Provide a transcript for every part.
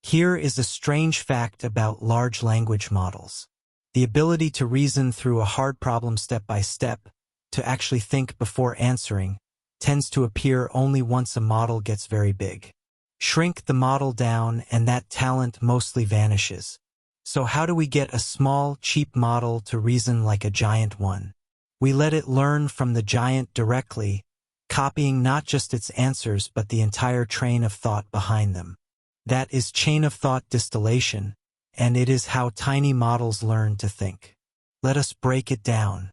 Here is a strange fact about large language models. The ability to reason through a hard problem step by step, to actually think before answering, tends to appear only once a model gets very big. Shrink the model down and that talent mostly vanishes. So how do we get a small, cheap model to reason like a giant one? We let it learn from the giant directly, copying not just its answers but the entire train of thought behind them. That is chain of thought distillation, and it is how tiny models learn to think. Let us break it down.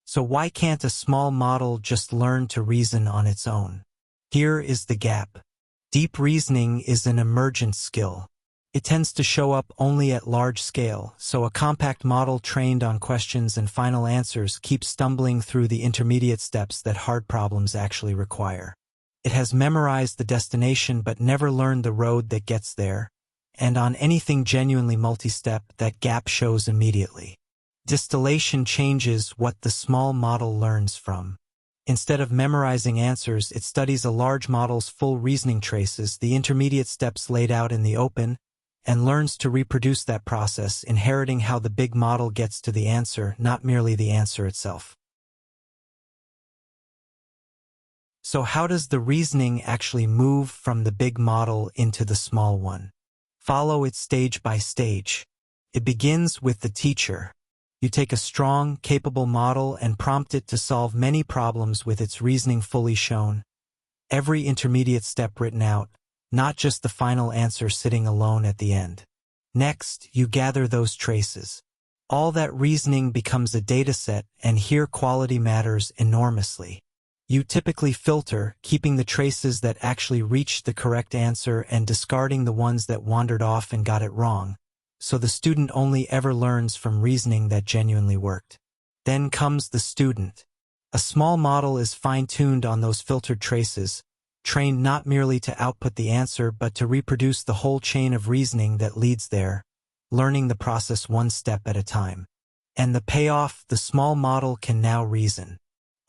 So why can't a small model just learn to reason on its own? Here is the gap. Deep reasoning is an emergent skill. It tends to show up only at large scale, so a compact model trained on questions and final answers keeps stumbling through the intermediate steps that hard problems actually require. It has memorized the destination but never learned the road that gets there, and on anything genuinely multi-step, that gap shows immediately. Distillation changes what the small model learns from. Instead of memorizing answers, it studies a large model's full reasoning traces, the intermediate steps laid out in the open, and learns to reproduce that process, inheriting how the big model gets to the answer, not merely the answer itself. So how does the reasoning actually move from the big model into the small one? Follow it stage by stage. It begins with the teacher. You take a strong, capable model and prompt it to solve many problems with its reasoning fully shown, every intermediate step written out, not just the final answer sitting alone at the end. Next, you gather those traces. All that reasoning becomes a dataset, and here quality matters enormously. You typically filter, keeping the traces that actually reached the correct answer and discarding the ones that wandered off and got it wrong, so the student only ever learns from reasoning that genuinely worked. Then comes the student. A small model is fine-tuned on those filtered traces, trained not merely to output the answer but to reproduce the whole chain of reasoning that leads there, learning the process one step at a time. And the payoff, the small model can now reason.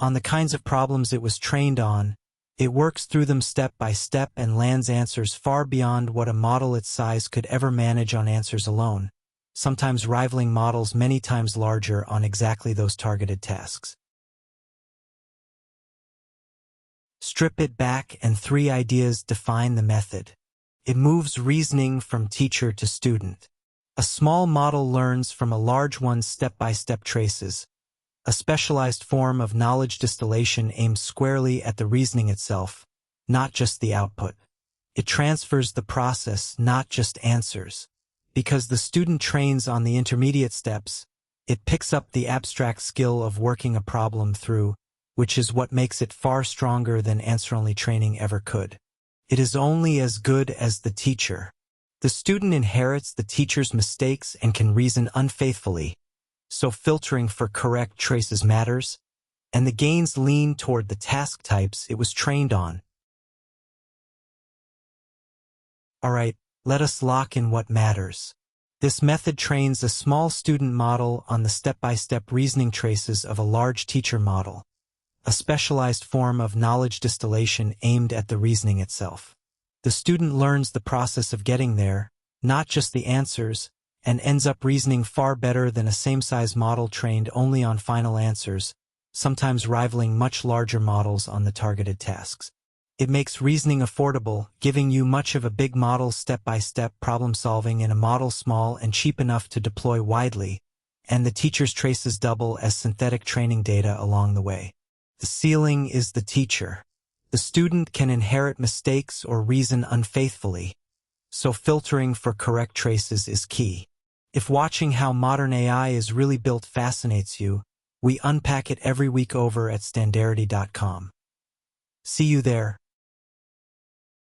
On the kinds of problems it was trained on, it works through them step by step and lands answers far beyond what a model its size could ever manage on answers alone, sometimes rivaling models many times larger on exactly those targeted tasks. Strip it back and 3 ideas define the method. It moves reasoning from teacher to student. A small model learns from a large one's step-by-step traces. A specialized form of knowledge distillation aims squarely at the reasoning itself, not just the output. It transfers the process, not just answers. Because the student trains on the intermediate steps, it picks up the abstract skill of working a problem through, which is what makes it far stronger than answer-only training ever could. It is only as good as the teacher. The student inherits the teacher's mistakes and can reason unfaithfully, so filtering for correct traces matters, and the gains lean toward the task types it was trained on. Alright, let us lock in what matters. This method trains a small student model on the step-by-step reasoning traces of a large teacher model, a specialized form of knowledge distillation aimed at the reasoning itself. The student learns the process of getting there, not just the answers, and ends up reasoning far better than a same-size model trained only on final answers, sometimes rivaling much larger models on the targeted tasks. It makes reasoning affordable, giving you much of a big model's step-by-step problem-solving in a model small and cheap enough to deploy widely, and the teacher's traces double as synthetic training data along the way. The ceiling is the teacher. The student can inherit mistakes or reason unfaithfully, so filtering for correct traces is key. If watching how modern AI is really built fascinates you, we unpack it every week over at standarity.com. See you there.